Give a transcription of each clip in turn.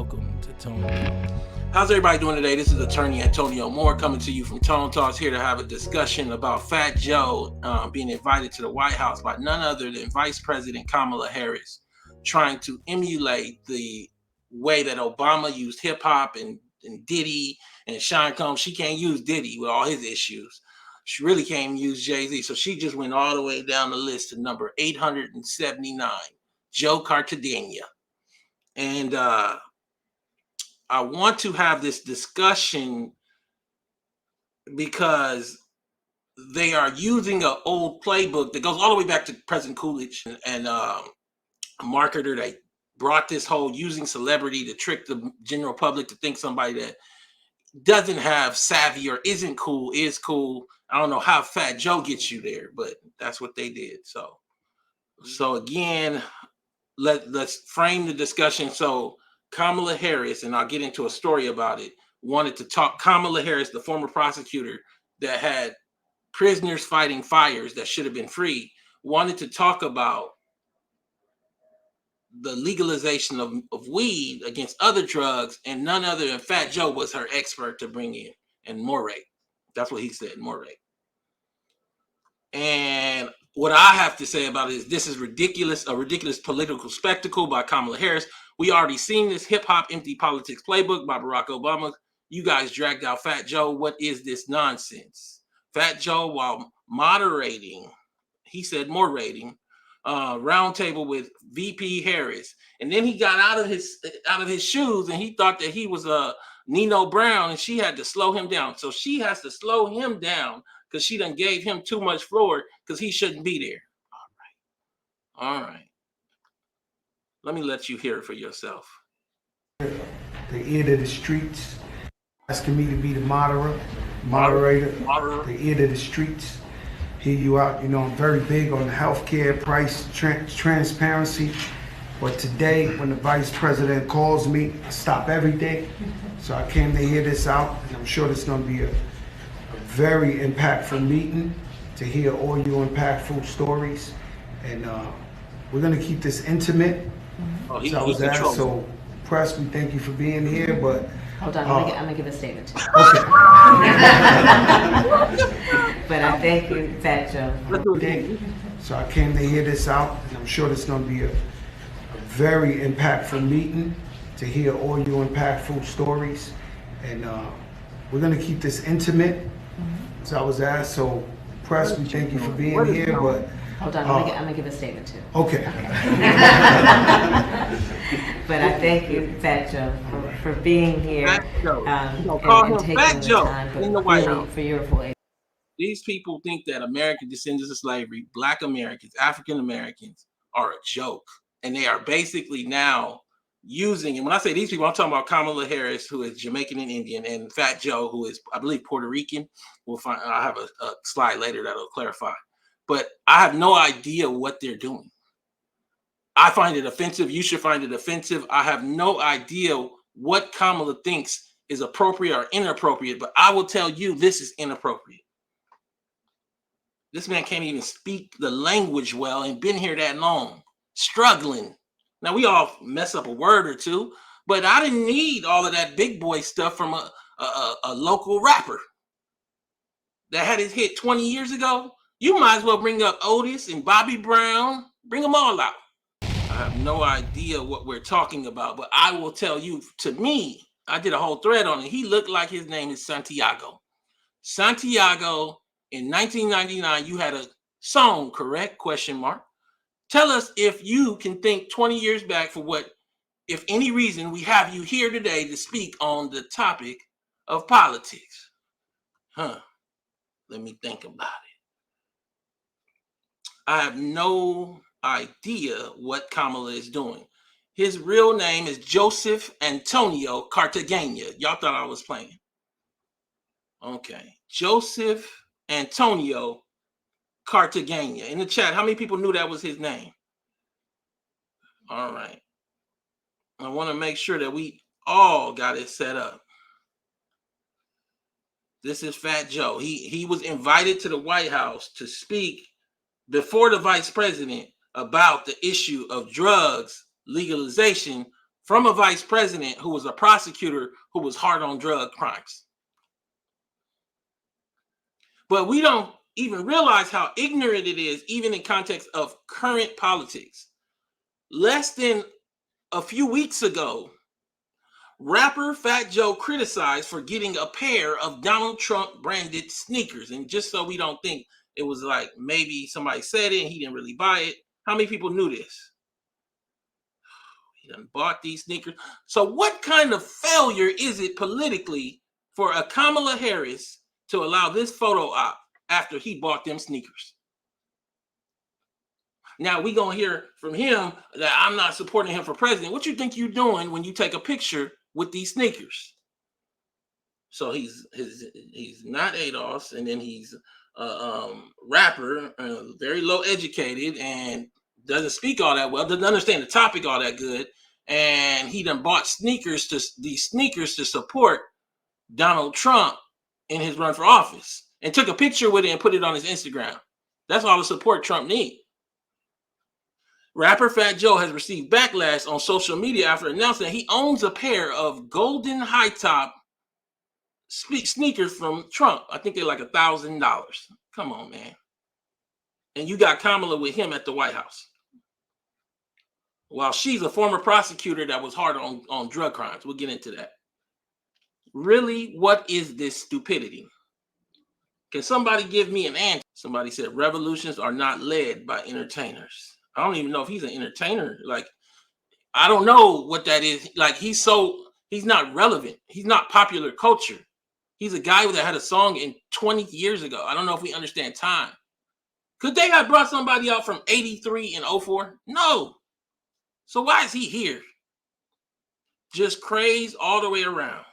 welcome to Tone. How's everybody doing today? This is Attorney Antonio Moore coming to you from Tone Talks, here to have a discussion about Fat Joe being invited to the White House by none other than Vice President Kamala Harris, trying to emulate the way that Obama used hip hop and Diddy and Sean Combs. She can't use Diddy with all his issues. She really can't use Jay-Z. So she just went all the way down the list to number 879, Joe Cartagena. And I want to have this discussion because they are using an old playbook that goes all the way back to President Coolidge and a marketer that brought this whole using celebrity to trick the general public to think somebody that doesn't have savvy or isn't cool is cool. I don't know how Fat Joe gets you there, but that's what they did. So again, let's frame the discussion. So Kamala Harris, and I'll get into a story about it, wanted to talk. Kamala Harris, the former prosecutor that had prisoners fighting fires that should have been free, wanted to talk about the legalization of weed against other drugs, and none other than Fat Joe was her expert to bring in, and Moray. That's what he said, Moray. And what I have to say about it is this is ridiculous, a ridiculous political spectacle by Kamala Harris. We already seen this hip-hop empty politics playbook by Barack Obama. You guys dragged out Fat Joe. What is this nonsense? Fat Joe, while moderating, he said moderating, roundtable with VP Harris, and then he got out of his shoes and he thought that he was Nino Brown, and she had to slow him down. So she has to slow him down because she done gave him too much floor because he shouldn't be there. All right. Let me let you hear it for yourself. The ear to the streets, asking me to be the moderator. The ear to the streets. Hear you out. You know, I'm very big on healthcare, price, transparency. But today, when the Vice President calls me, I stop everything. So I came to hear this out, and I'm sure this is going to be a very impactful meeting to hear all your impactful stories. And we're going to keep this intimate. So I was asked, so press, we thank you for being here, but... Hold on, I'm gonna give a statement too. Okay. But I thank you, Fat Joe. So I came to hear this out, and I'm sure this is going to be a very impactful meeting to hear all your impactful stories. And we're going to keep this intimate. So I was asked, so press, we thank you for being here, but... Hold on, I'm gonna give a statement too. Okay. But I thank you, Fat Joe, for being here and taking the time in the White House for your voice. These people think that American descendants of slavery, Black Americans, African Americans are a joke. And they are basically now using, and when I say these people, I'm talking about Kamala Harris, who is Jamaican and Indian, and Fat Joe, who is, I believe, Puerto Rican. I'll have a slide later that'll clarify. But I have no idea what they're doing. I find it offensive. You should find it offensive. I have no idea what Kamala thinks is appropriate or inappropriate, but I will tell you this is inappropriate. This man can't even speak the language well and been here that long, struggling. Now, we all mess up a word or two, but I didn't need all of that big boy stuff from a local rapper that had his hit 20 years ago. You might as well bring up Otis and Bobby Brown. Bring them all out. I have no idea what we're talking about, but I will tell you, to me, I did a whole thread on it. He looked like his name is Santiago. Santiago, in 1999, you had a song, correct? Question mark. Tell us if you can think 20 years back for what, if any reason, we have you here today to speak on the topic of politics. Let me think about it. I have no idea what Kamala is doing. His real name is Joseph Antonio Cartagena. Y'all thought I was playing. Okay. Joseph Antonio Cartagena. In the chat, how many people knew that was his name? All right. I want to make sure that we all got it set up. This is Fat Joe. He was invited to the White House to speak before the vice president about the issue of drugs legalization from a vice president who was a prosecutor who was hard on drug crimes. But we don't even realize how ignorant it is, even in context of current politics. Less than a few weeks ago, rapper Fat Joe criticized for getting a pair of Donald Trump branded sneakers. And just so we don't think it was like maybe somebody said it and he didn't really buy it, how many people knew this? He done bought these sneakers. So what kind of failure is it politically for a Kamala Harris to allow this photo op after he bought them sneakers? Now we gonna hear from him that I'm not supporting him for president. What you think you're doing when you take a picture with these sneakers? So he's not ADOS, and then he's a rapper, very low educated, and doesn't speak all that well, doesn't understand the topic all that good, and he done bought these sneakers to support Donald Trump in his run for office, and took a picture with it and put it on his Instagram. That's all the support Trump needs. Rapper Fat Joe has received backlash on social media after announcing that he owns a pair of golden high top sneakers from Trump. I think they're like $1,000. Come on, man. And you got Kamala with him at the White House, while she's a former prosecutor that was hard on drug crimes. We'll get into that. Really, what is this stupidity? Can somebody give me an answer? Somebody said revolutions are not led by entertainers. I don't even know if he's an entertainer. Like, I don't know what that is. Like, he's not relevant. He's not popular culture. He's a guy that had a song in 20 years ago. I don't know if we understand time. Could they have brought somebody out from 83 and 04? No. So why is he here? Just craze all the way around.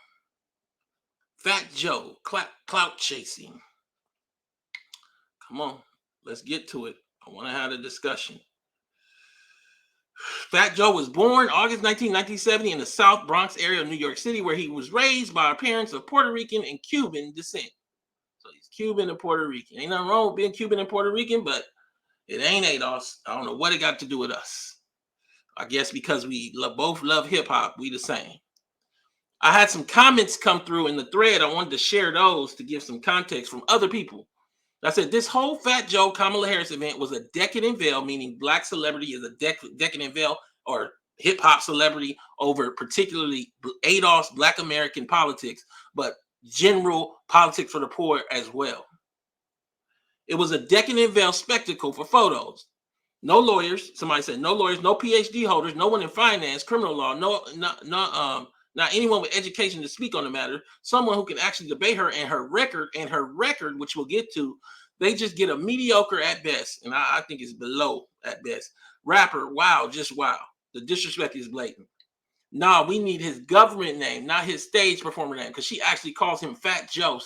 Fat Joe, clout chasing. Come on, let's get to it. I want to have a discussion. Fat Joe was born August 19, 1970 in the South Bronx area of New York City, where he was raised by parents of Puerto Rican and Cuban descent. So he's Cuban and Puerto Rican. Ain't nothing wrong with being Cuban and Puerto Rican, but it ain't ADOS. I don't know what it got to do with us. I guess because we both love hip hop, we the same. I had some comments come through in the thread. I wanted to share those to give some context from other people. I said, this whole Fat Joe Kamala Harris event was a decadent veil, meaning black celebrity is a decadent veil, or hip hop celebrity over particularly ADOS, Black American politics, but general politics for the poor as well. It was a decadent veil spectacle for photos. No lawyers, somebody said no lawyers, no PhD holders, no one in finance, criminal law, not anyone with education to speak on the matter, someone who can actually debate her and her record, which we'll get to. They just get a mediocre at best, and I think it's below at best. Rapper, wow, just wow. The disrespect is blatant. Nah, we need his government name, not his stage performer name, because she actually calls him Fat Joe,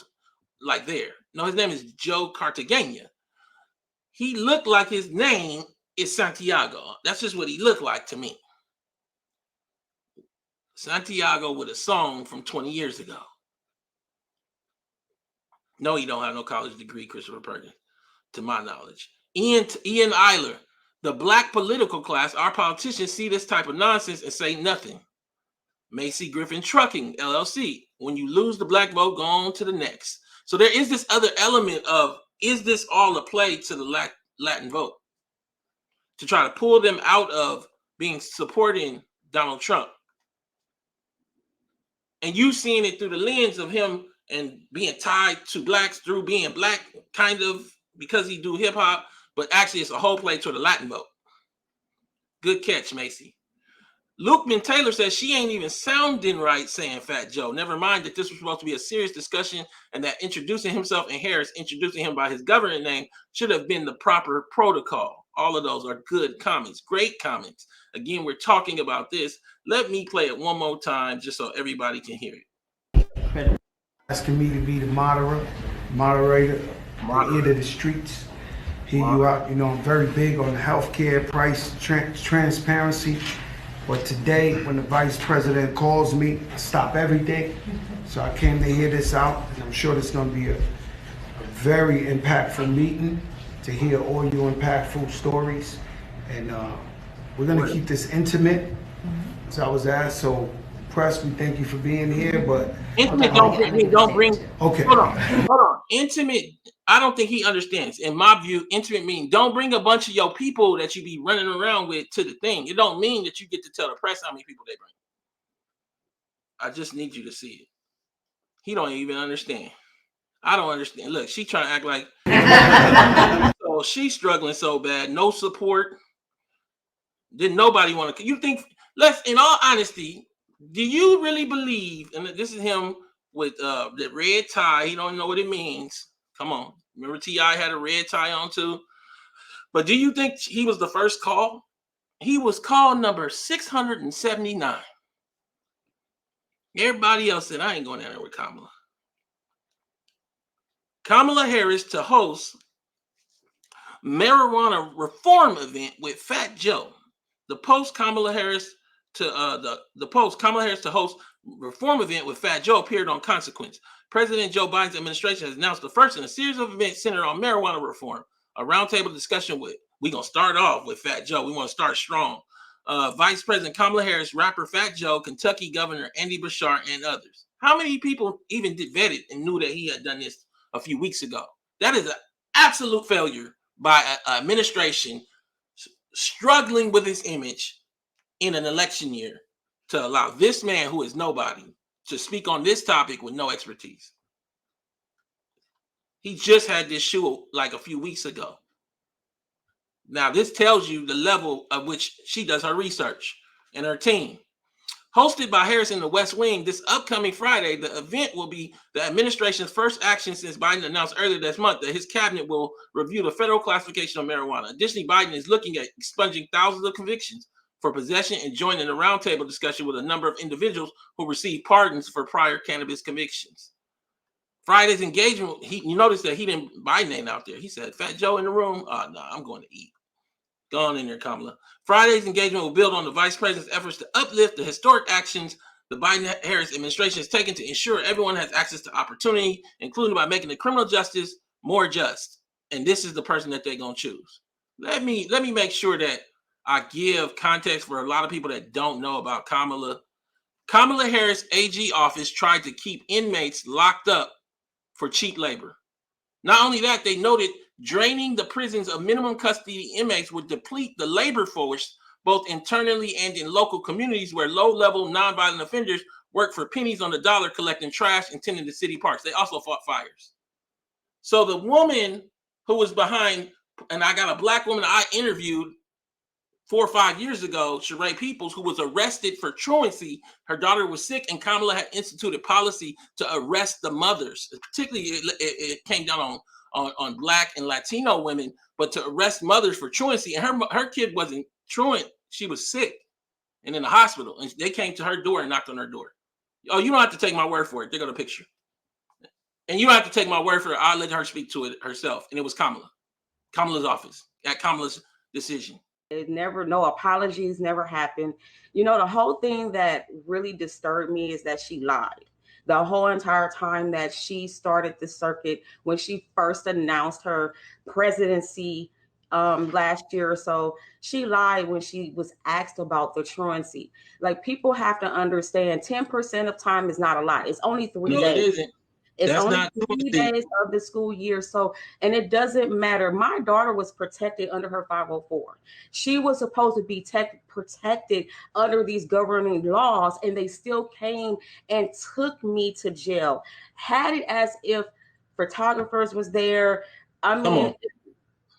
like there. No, his name is Joe Cartagena. He looked like his name is Santiago. That's just what he looked like to me. Santiago with a song from 20 years ago. No, he don't have no college degree, Christopher Perkins, to my knowledge. Ian Eiler, the black political class, our politicians see this type of nonsense and say nothing. Macy Griffin Trucking, LLC. When you lose the black vote, go on to the next. So there is this other element of, is this all a play to the Latin vote? To try to pull them out of supporting Donald Trump. And you seeing it through the lens of him and being tied to blacks through being black, kind of, because he do hip hop, but actually it's a whole play to the Latin vote. Good catch, Macy. Lukeman Taylor says she ain't even sounding right saying Fat Joe. Never mind that this was supposed to be a serious discussion and that introducing himself and Harris introducing him by his government name should have been the proper protocol. All of those are good comments, great comments. Again, we're talking about this. Let me play it one more time just so everybody can hear it. Asking me to be the moderator, the ear to the streets, hear you out. You know, I'm very big on healthcare, price, transparency. But today, when the Vice President calls me, I stop everything. So I came to hear this out, and I'm sure this is going to be a very impactful meeting to hear all your impactful stories. And we're going to keep this intimate. So I was asked, so press, we thank you for being here, but intimate don't bring. Okay. Hold on. Intimate, I don't think he understands. In my view, intimate means don't bring a bunch of your people that you be running around with to the thing. It don't mean that you get to tell the press how many people they bring. I just need you to see it. He don't even understand. I don't understand. Look, she trying to act like so she's struggling so bad, no support. Didn't nobody want to. You think? Let's, in all honesty, do you really believe? And this is him with the red tie. He don't know what it means. Come on, remember T.I. had a red tie on too. But do you think he was the first call? He was call number 679. Everybody else said, I ain't going down there with Kamala. Kamala Harris to host marijuana reform event with Fat Joe. The post Kamala Harris to the post Kamala Harris to host reform event with Fat Joe appeared on Consequence. President Joe Biden's administration has announced the first in a series of events centered on marijuana reform. A roundtable discussion with, we're going to start off with Fat Joe. We want to start strong. Vice President Kamala Harris, rapper Fat Joe, Kentucky Governor Andy Bashar, and others. How many people even did vetted and knew that he had done this a few weeks ago? That is an absolute failure by an administration struggling with his image in an election year to allow this man who is nobody to speak on this topic with no expertise. He just had this shoe like a few weeks ago. Now, this tells you the level of which she does her research and her team. Hosted by Harris in the West Wing, this upcoming Friday, the event will be the administration's first action since Biden announced earlier this month that his cabinet will review the federal classification of marijuana. Additionally, Biden is looking at expunging thousands of convictions for possession and joining a roundtable discussion with a number of individuals who received pardons for prior cannabis convictions. Friday's engagement, you notice that Biden ain't out there. He said, Fat Joe in the room? Oh, no, I'm going to eat. Go on in there, Kamala. Friday's engagement will build on the vice president's efforts to uplift the historic actions the Biden-Harris administration has taken to ensure everyone has access to opportunity, including by making the criminal justice more just. And this is the person that they're going to choose. Let me make sure that I give context for a lot of people that don't know about Kamala. Kamala Harris AG office tried to keep inmates locked up for cheap labor. Not only that, they noted draining the prisons of minimum custody inmates would deplete the labor force, both internally and in local communities where low-level nonviolent offenders work for pennies on the dollar collecting trash and tending to city parks. They also fought fires. So the woman who was behind, and I got a black woman I interviewed 4 or 5 years ago, Sheree Peoples, who was arrested for truancy. Her daughter was sick, and Kamala had instituted policy to arrest the mothers. Particularly, it came down on Black and Latino women, but to arrest mothers for truancy. And her kid wasn't truant; she was sick and in the hospital. And they came to her door and knocked on her door. Oh, you don't have to take my word for it. They got a picture, and you don't have to take my word for it. I'll let her speak to it herself. And it was Kamala's office at Kamala's decision. No apologies never happened. You know, the whole thing that really disturbed me is that she lied. The whole entire time that she started the circuit, when she first announced her presidency last year or so, she lied when she was asked about the truancy. Like, people have to understand 10% of time is not a lie. It's only 3 days. It isn't. It's only 3 days of the school year. So, and it doesn't matter. My daughter was protected under her 504. She was supposed to be protected under these governing laws, and they still came and took me to jail. Had it as if photographers was there. I mean,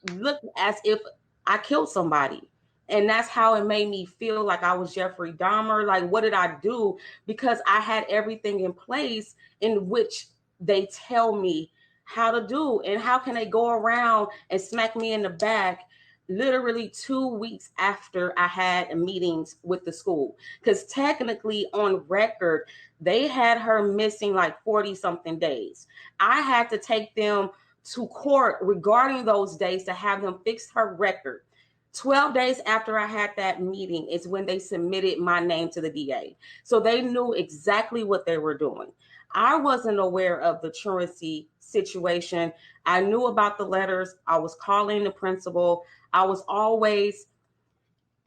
it looked as if I killed somebody. And that's how it made me feel, like I was Jeffrey Dahmer. Like, what did I do? Because I had everything in place in which they tell me how to do. And how can they go around and smack me in the back literally 2 weeks after I had meetings with the school? Because technically on record, they had her missing like 40 something days. I had to take them to court regarding those days to have them fix her record. 12 days after I had that meeting is when they submitted my name to the DA. So they knew exactly what they were doing. I wasn't aware of the truancy situation. I knew about the letters. I was calling the principal. I was always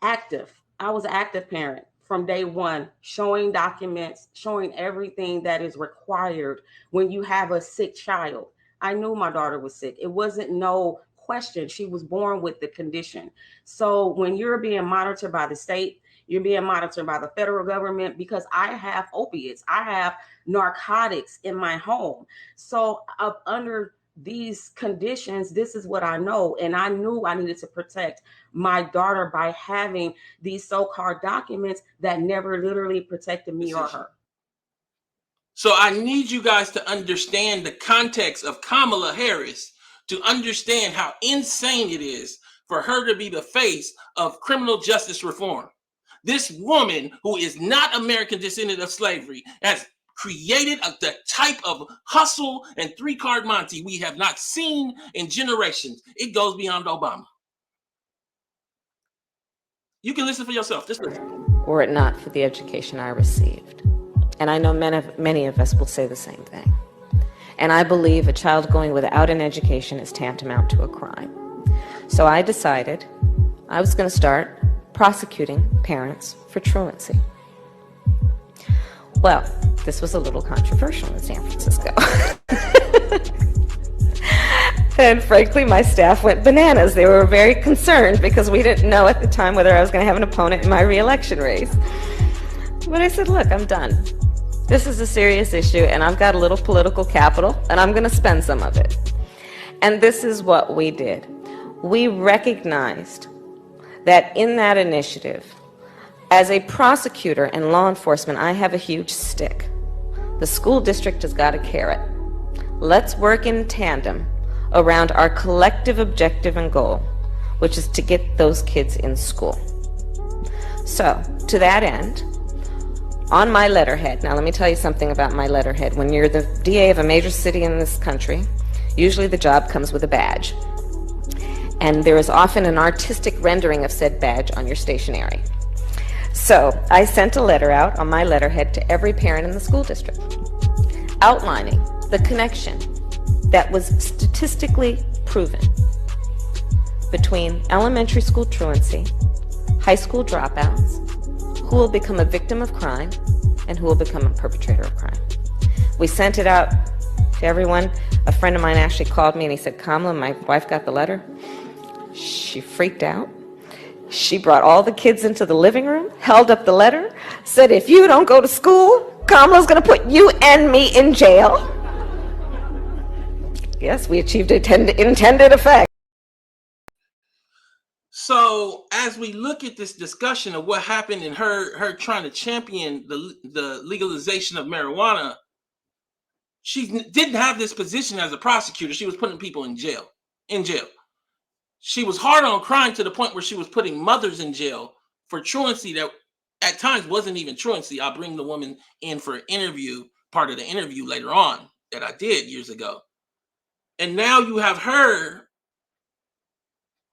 active. I was an active parent from day one, showing documents, showing everything that is required when you have a sick child. I knew my daughter was sick. It wasn't no question. She was born with the condition. So when you're being monitored by the state, you're being monitored by the federal government, because I have opiates, I have narcotics in my home. So up under these conditions, this is what I know. And I knew I needed to protect my daughter by having these so-called documents that never literally protected me or her. So I need you guys to understand the context of Kamala Harris, to understand how insane it is for her to be the face of criminal justice reform. This woman, who is not American descendant of slavery, has created the type of hustle and three-card Monte we have not seen in generations. It goes beyond Obama. You can listen for yourself. Just listen. Were it not for the education I received. And I know many of us will say the same thing. And I believe a child going without an education is tantamount to a crime. So I decided I was going to start prosecuting parents for truancy. Well, this was a little controversial in San Francisco. And frankly, my staff went bananas. They were very concerned because we didn't know at the time whether I was going to have an opponent in my re-election race. But I said, look, I'm done. This is a serious issue, and I've got a little political capital, and I'm going to spend some of it. And this is what we did. We recognized that in that initiative, as a prosecutor and law enforcement, I have a huge stick. The school district has got a carrot. Let's work in tandem around our collective objective and goal, which is to get those kids in school. So, to that end, on my letterhead, now let me tell you something about my letterhead. When you're the DA of a major city in this country, usually the job comes with a badge. And there is often an artistic rendering of said badge on your stationery. So I sent a letter out on my letterhead to every parent in the school district, outlining the connection that was statistically proven between elementary school truancy, high school dropouts, who will become a victim of crime, and who will become a perpetrator of crime. We sent it out to everyone. A friend of mine actually called me and he said, Kamala, my wife got the letter. She freaked out. She brought all the kids into the living room, held up the letter, said, if you don't go to school, Kamala's going to put you and me in jail. Yes, we achieved intended effect. So as we look at this discussion of what happened in her trying to champion the legalization of marijuana, she didn't have this position as a prosecutor. She was putting people in jail. She was hard on crime to the point where she was putting mothers in jail for truancy that at times wasn't even truancy. I'll bring the woman in for an interview, part of the interview later on that I did years ago. And now you have her,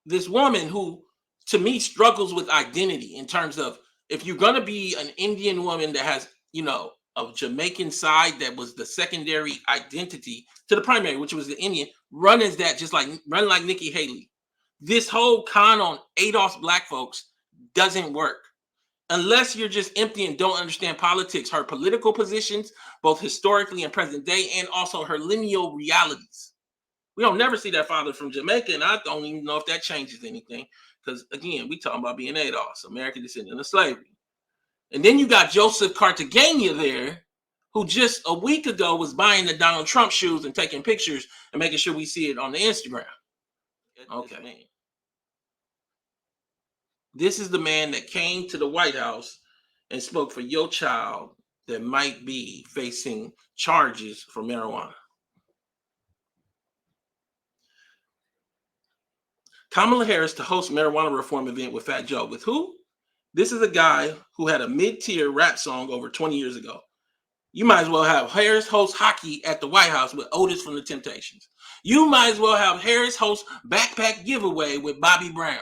this woman who, to me, struggles with identity in terms of, if you're going to be an Indian woman that has, a Jamaican side that was the secondary identity to the primary, which was the Indian, run like Nikki Haley. This whole con on ADOS black folks doesn't work unless you're just empty and don't understand politics, her political positions, both historically and present day, and also her lineal realities. We don't never see that father from Jamaica, and I don't even know if that changes anything, because again, we talking about being ADOS, American descendant of slavery. And then you got Joseph Cartagena there, who just a week ago was buying the Donald Trump shoes and taking pictures and making sure we see it on the Instagram. Okay. This is the man that came to the White House and spoke for your child that might be facing charges for marijuana. Kamala Harris to host marijuana reform event with Fat Joe. With who? This is a guy who had a mid-tier rap song over 20 years ago. You might as well have Harris host hockey at the White House with Otis from the Temptations. You might as well have Harris host backpack giveaway with Bobby Brown.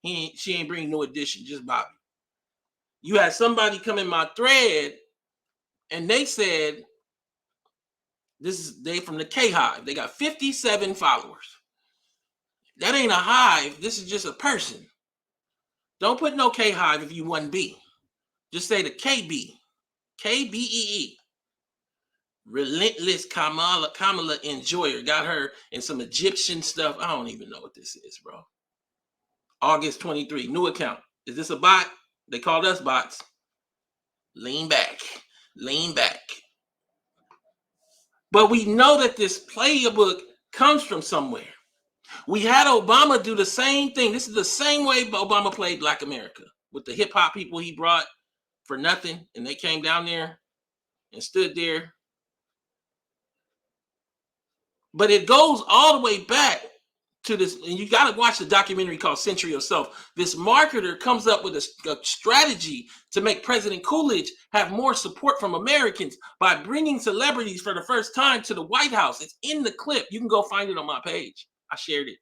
She ain't bringing no addition, just Bobby. You had somebody come in my thread and they said, they from the K Hive. They got 57 followers. That ain't a hive. This is just a person. Don't put no K Hive if you 1B. Just say the KB, KBEE. Relentless Kamala enjoyer. Got her in some Egyptian stuff. I don't even know what this is, bro. August 23, new account. Is this a bot? They called us bots. Lean back. Lean back. But we know that this playbook comes from somewhere. We had Obama do the same thing. This is the same way Obama played Black America with the hip hop people he brought for nothing. And they came down there and stood there. But it goes all the way back to this, and you got to watch the documentary called Century of Self. This marketer comes up with a strategy to make President Coolidge have more support from Americans by bringing celebrities for the first time to the White House. It's in the clip. You can go find it on my page. I shared it.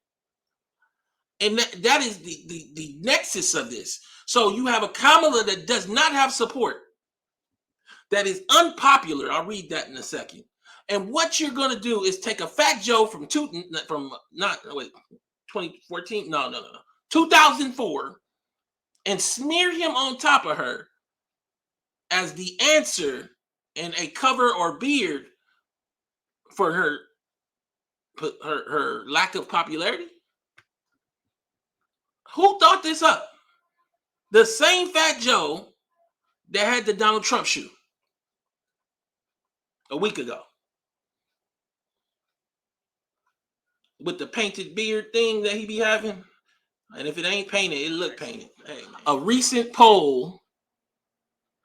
And that is the nexus of this. So you have a Kamala that does not have support, that is unpopular. I'll read that in a second. And what you're going to do is take a Fat Joe from 2014, 2004, and smear him on top of her as the answer and a cover or beard for her lack of popularity. Who thought this up? The same Fat Joe that had the Donald Trump shoe a week ago. With the painted beard thing that he be having. And if it ain't painted, it look painted. Hey, a recent poll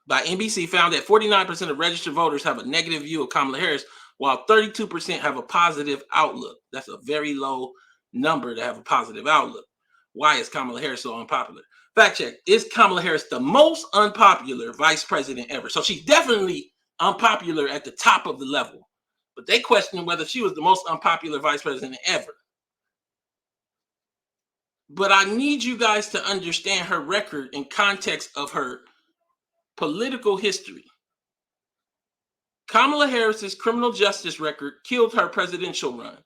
by NBC found that 49% of registered voters have a negative view of Kamala Harris, while 32% have a positive outlook. That's a very low number to have a positive outlook. Why is Kamala Harris so unpopular? Fact check. Is Kamala Harris the most unpopular vice president ever? So she's definitely unpopular at the top of the level. But they question whether she was the most unpopular vice president ever. But I need you guys to understand her record in context of her political history. Kamala Harris's criminal justice record killed her presidential run.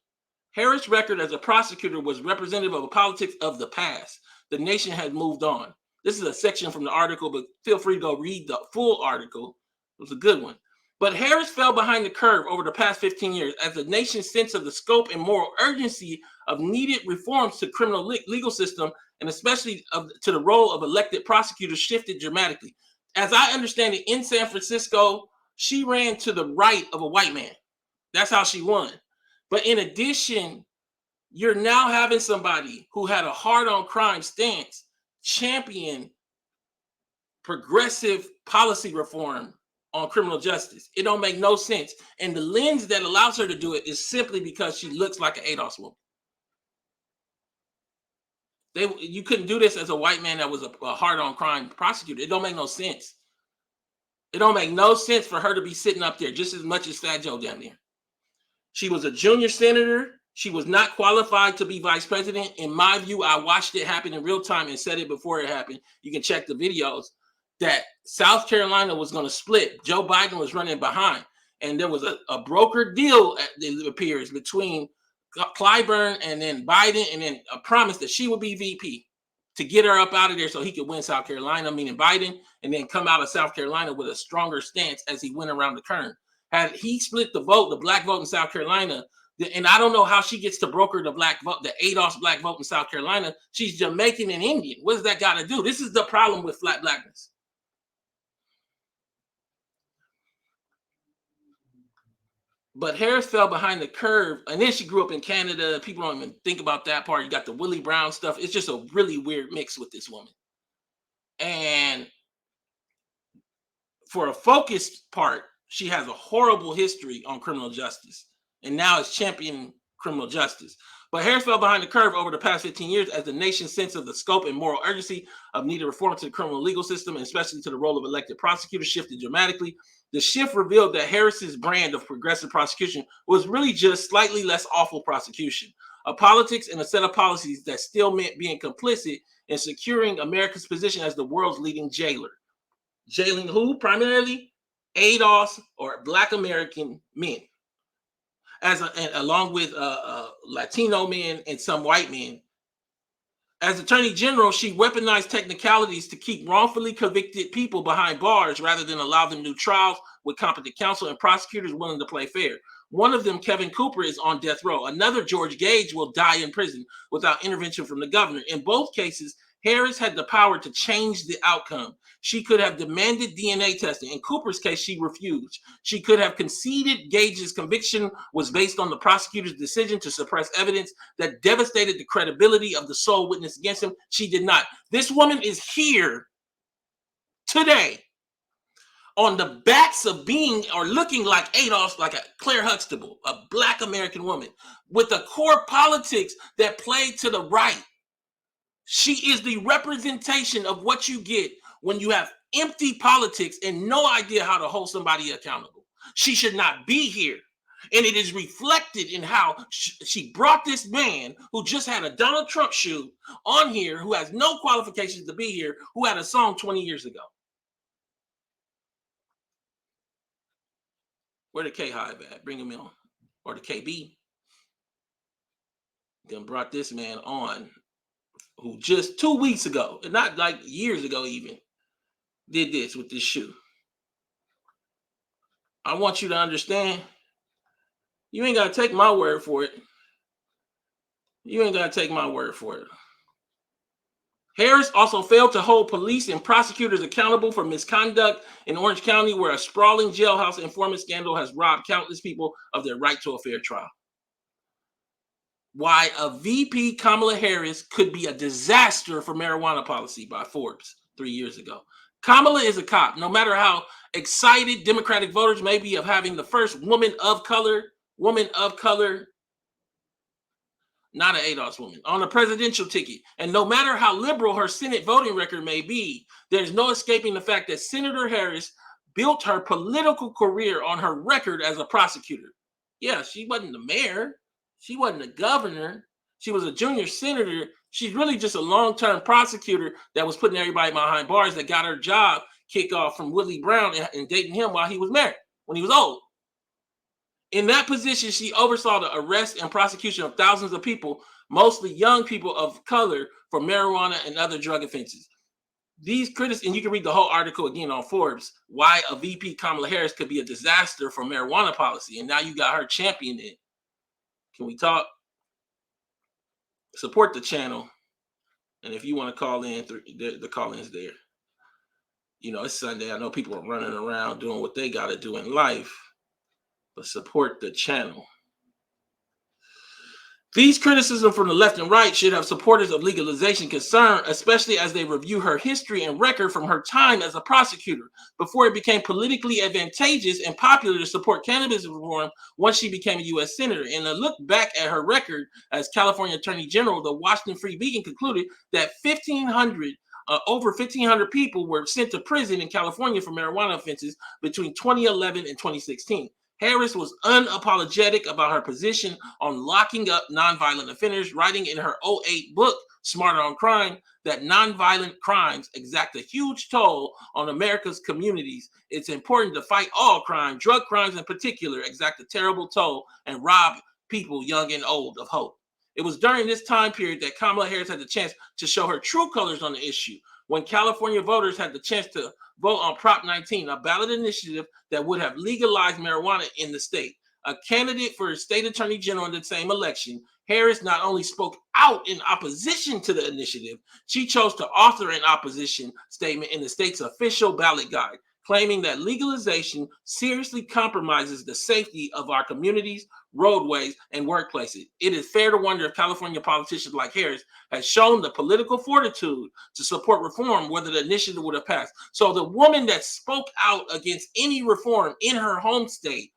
Harris' record as a prosecutor was representative of the politics of the past. The nation had moved on. This is a section from the article, but feel free to go read the full article. It was a good one. But Harris fell behind the curve over the past 15 years as the nation's sense of the scope and moral urgency of needed reforms to the criminal legal system, and especially to the role of elected prosecutors, shifted dramatically. As I understand it, in San Francisco, she ran to the right of a white man. That's how she won. But in addition, you're now having somebody who had a hard on crime stance champion progressive policy reform on criminal justice. It don't make no sense. And the lens that allows her to do it is simply because she looks like an ADOS woman. You couldn't do this as a white man that was a hard on crime prosecutor. It don't make no sense. It don't make no sense for her to be sitting up there just as much as Fat Joe down there. She was a junior senator. She was not qualified to be vice president. In my view, I watched it happen in real time and said it before it happened. You can check the videos that South Carolina was going to split. Joe Biden was running behind. And there was a brokered deal, it appears, between Clyburn and then Biden, and then a promise that she would be VP to get her up out of there so he could win South Carolina, meaning Biden, and then come out of South Carolina with a stronger stance as he went around the turn. Had he split the vote, the black vote in South Carolina, and I don't know how she gets to broker the black vote, the ADOS black vote in South Carolina. She's Jamaican and Indian. What does that got to do? This is the problem with flat blackness. But Harris fell behind the curve, and then she grew up in Canada. People don't even think about that part. You got the Willie Brown stuff. It's just a really weird mix with this woman. And for a focused part, she has a horrible history on criminal justice, and now is championing criminal justice. But Harris fell behind the curve over the past 15 years as the nation's sense of the scope and moral urgency of needed reform to the criminal legal system, and especially to the role of elected prosecutors, shifted dramatically. The shift revealed that Harris's brand of progressive prosecution was really just slightly less awful prosecution, a politics and a set of policies that still meant being complicit in securing America's position as the world's leading jailer. Jailing who? Primarily ADOS or Black American men, along with Latino men and some white men, As Attorney General, she weaponized technicalities to keep wrongfully convicted people behind bars rather than allow them new trials with competent counsel and prosecutors willing to play fair. One of them, Kevin Cooper, is on death row. Another, George Gage, will die in prison without intervention from the governor. In both cases, Harris had the power to change the outcome. She could have demanded DNA testing. In Cooper's case, she refused. She could have conceded Gage's conviction was based on the prosecutor's decision to suppress evidence that devastated the credibility of the sole witness against him. She did not. This woman is here today on the backs of being or looking like Adolf, like a Claire Huxtable, a Black American woman with a core politics that played to the right. She is the representation of what you get when you have empty politics and no idea how to hold somebody accountable. She should not be here. And it is reflected in how she brought this man who just had a Donald Trump shoe on here, who has no qualifications to be here, who had a song 20 years ago. Where the K-Hive at? Bring him in. Or the KB. Then brought this man on who just 2 weeks ago, and not like years ago even, did this with this shoe. I want you to understand, you ain't got to take my word for it. You ain't got to take my word for it. Harris also failed to hold police and prosecutors accountable for misconduct in Orange County, where a sprawling jailhouse informant scandal has robbed countless people of their right to a fair trial. Why a VP Kamala Harris could be a disaster for marijuana policy by Forbes 3 years ago. Kamala is a cop. No matter how excited Democratic voters may be of having the first woman of color, not an ADOS woman, on a presidential ticket. And no matter how liberal her Senate voting record may be, there's no escaping the fact that Senator Harris built her political career on her record as a prosecutor. Yeah, she wasn't the mayor. She wasn't a governor. She was a junior senator. She's really just a long-term prosecutor that was putting everybody behind bars, that got her job kicked off from Willie Brown and dating him while he was married, when he was old. In that position, she oversaw the arrest and prosecution of thousands of people, mostly young people of color, for marijuana and other drug offenses. These critics, and you can read the whole article again on Forbes, why a VP Kamala Harris could be a disaster for marijuana policy, and now you got her championing it. Can we talk? Support the channel. And if you want to call in, the call-in's there. You know, it's Sunday. I know people are running around doing what they got to do in life, but support the channel. These criticisms from the left and right should have supporters of legalization concerned, especially as they review her history and record from her time as a prosecutor before it became politically advantageous and popular to support cannabis reform once she became a U.S. Senator. And a look back at her record as California Attorney General, the Washington Free Beacon concluded that over 1,500 people were sent to prison in California for marijuana offenses between 2011 and 2016. Harris was unapologetic about her position on locking up nonviolent offenders, writing in her 2008 book, Smarter on Crime, that nonviolent crimes exact a huge toll on America's communities. It's important to fight all crime, drug crimes in particular, exact a terrible toll and rob people young and old of hope. It was during this time period that Kamala Harris had the chance to show her true colors on the issue, when California voters had the chance to vote on Prop 19, a ballot initiative that would have legalized marijuana in the state. A candidate for state attorney general in the same election, Harris not only spoke out in opposition to the initiative, she chose to author an opposition statement in the state's official ballot guide, claiming that legalization seriously compromises the safety of our communities, roadways, and workplaces. It is fair to wonder if California politicians like Harris has shown the political fortitude to support reform, whether the initiative would have passed. So the woman that spoke out against any reform in her home state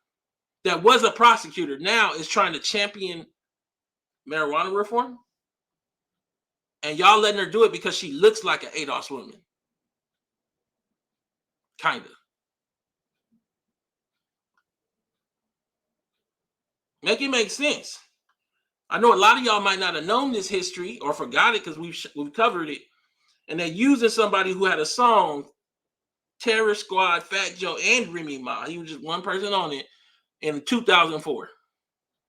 that was a prosecutor now is trying to champion marijuana reform? And y'all letting her do it because she looks like an ADOS woman. Kind of. Make it make sense. I know a lot of y'all might not have known this history or forgot it because we've covered it. And they're using somebody who had a song, Terror Squad, Fat Joe, and Remy Ma. He was just one person on it in 2004.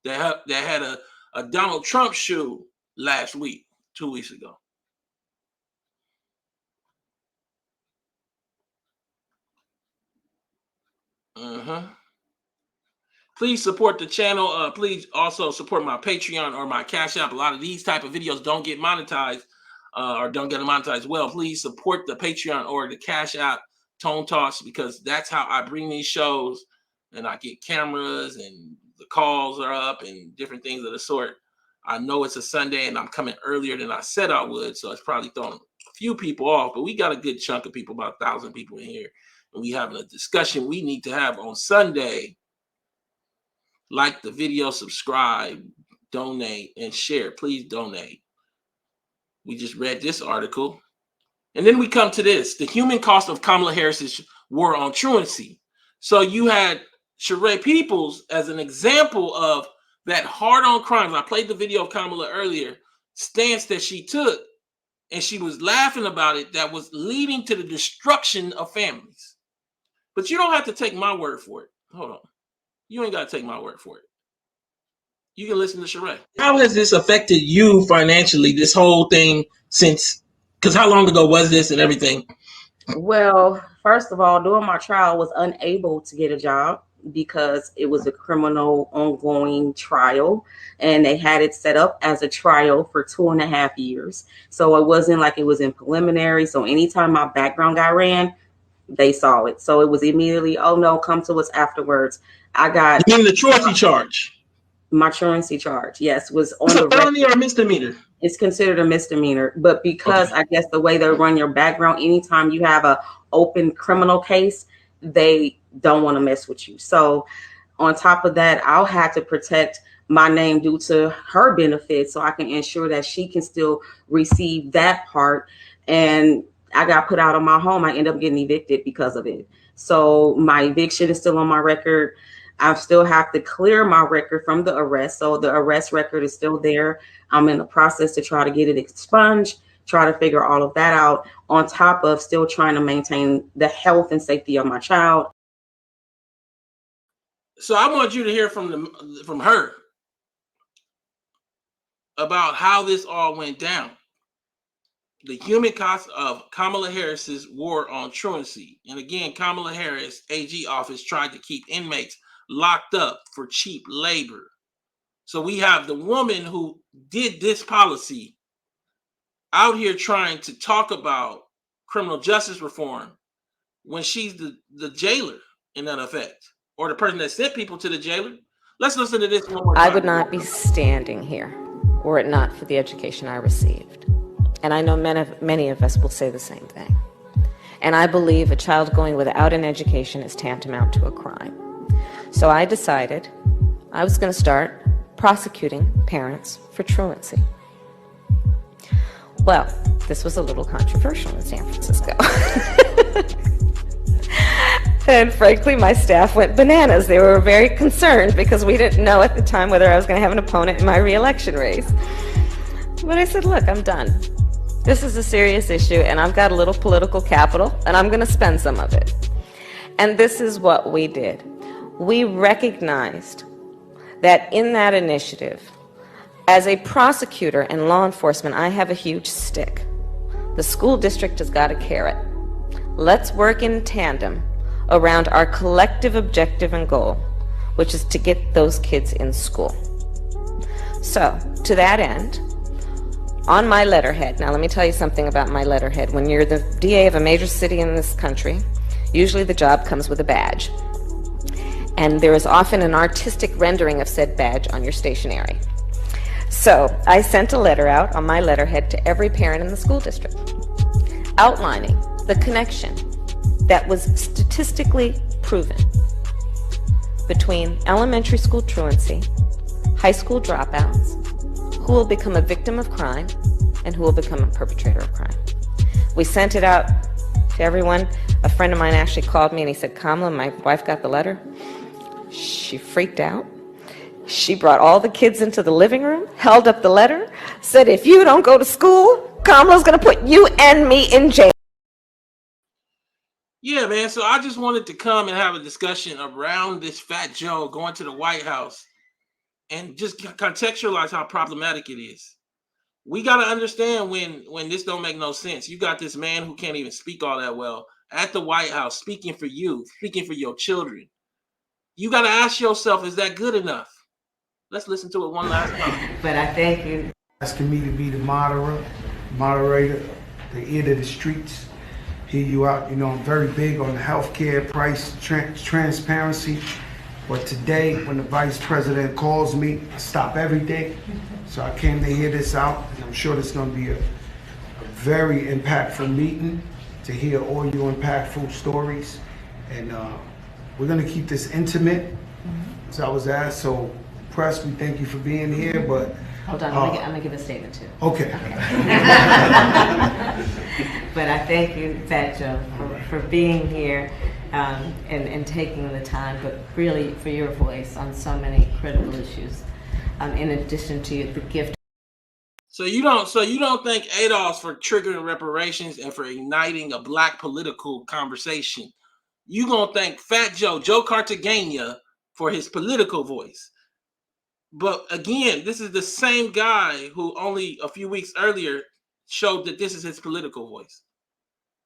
That had a Donald Trump shoe last week, 2 weeks ago. Please support the channel. Please also support my Patreon or my Cash App. A lot of these type of videos don't get monetized or don't get monetized well. Please support the Patreon or the Cash App Tone Toss, because that's how I bring these shows, and I get cameras and the calls are up and different things of the sort. I know it's a Sunday and I'm coming earlier than I said I would, so it's probably throwing a few people off, but we got a good chunk of people, about 1,000 people in here, and we having a discussion we need to have on Sunday. Like the video, subscribe, donate, and share. Please donate. We just read this article. And then we come to this: the human cost of Kamala Harris's war on truancy. So you had Sheree Peoples as an example of that hard on crimes. I played the video of Kamala earlier, stance that she took, and she was laughing about it, that was leading to the destruction of families. But you don't have to take my word for it. Hold on. You ain't got to take my word for it. You can listen to Sheree. How has this affected you financially, this whole thing, since, because how long ago was this and everything? Well, first of all, during my trial, I was unable to get a job because it was a criminal ongoing trial, and they had it set up as a trial for 2.5 years. So it wasn't like it was in preliminary. So anytime my background got ran, they saw it. So it was immediately, oh no, come to us afterwards. I got— You mean the truancy charge? My truancy charge, yes, was on the felony or a misdemeanor? It's considered a misdemeanor, but because I guess the way they run your background, anytime you have a open criminal case, they don't want to mess with you. So on top of that, I'll have to protect my name due to her benefits, so I can ensure that she can still receive that part. And I got put out of my home. I end up getting evicted because of it. So my eviction is still on my record. I still have to clear my record from the arrest. So the arrest record is still there. I'm in the process to try to get it expunged, try to figure all of that out, on top of still trying to maintain the health and safety of my child. So I want you to hear from her about how this all went down. The human cost of Kamala Harris's war on truancy. And again, Kamala Harris AG office tried to keep inmates locked up for cheap labor. So we have the woman who did this policy out here trying to talk about criminal justice reform when she's the jailer in that effect, or the person that sent people to the jailer. Let's listen to this one more time. I would not be standing here were it not for the education I received. And I know many of us will say the same thing. And I believe a child going without an education is tantamount to a crime. So I decided I was going to start prosecuting parents for truancy. Well, this was a little controversial in San Francisco. And frankly, my staff went bananas. They were very concerned because we didn't know at the time whether I was going to have an opponent in my re-election race. But I said, look, I'm done. This is a serious issue, and I've got a little political capital, and I'm going to spend some of it. And this is what we did. We recognized that in that initiative, as a prosecutor and law enforcement, I have a huge stick. The school district has got a carrot. Let's work in tandem around our collective objective and goal, which is to get those kids in school. So, to that end, on my letterhead, now let me tell you something about my letterhead. When you're the DA of a major city in this country, usually the job comes with a badge. And there is often an artistic rendering of said badge on your stationery. So I sent a letter out on my letterhead to every parent in the school district, outlining the connection that was statistically proven between elementary school truancy, high school dropouts, who will become a victim of crime, and who will become a perpetrator of crime. We sent it out to everyone. A friend of mine actually called me and he said, Kamala, my wife got the letter. She freaked out. She brought all the kids into the living room, held up the letter, said, if you don't go to school, Kamala's going to put you and me in jail. Yeah, man. So I just wanted to come and have a discussion around this Fat Joe going to the White House and just contextualize how problematic it is. We got to understand when this don't make no sense. You got this man who can't even speak all that well at the White House, speaking for you, speaking for your children. You got to ask yourself, is that good enough? Let's listen to it one last time. But I thank you. Asking me to be the moderator, the ear to the streets, hear you out. You know, I'm very big on the healthcare price transparency. But today, when the Vice President calls me, I stop everything. So I came to hear this out, and I'm sure this is going to be a very impactful meeting to hear all your impactful stories. And we're going to keep this intimate, as I was asked. So, press, we thank you for being here, but... Hold on, I'm going to give a statement too. Okay. But I thank you, Fat Joe, for being here and taking the time, but really for your voice on so many critical issues, in addition to the gift. So you don't thank Adolph for triggering reparations and for igniting a Black political conversation. You gonna thank Fat Joe Cartagena, for his political voice. But again, this is the same guy who only a few weeks earlier showed that this is his political voice.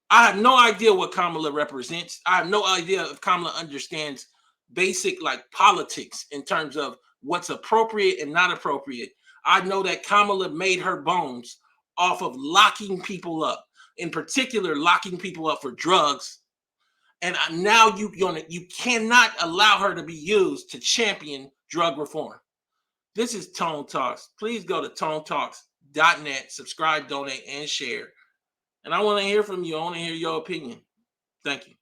I have no idea what Kamala represents. I have no idea if Kamala understands basic politics in terms of what's appropriate and not appropriate. I know that Kamala made her bones off of locking people up, in particular, locking people up for drugs. And now you cannot allow her to be used to champion drug reform. This is Tone Talks. Please go to tonetalks.net, subscribe, donate, and share. And I want to hear from you. I want to hear your opinion. Thank you.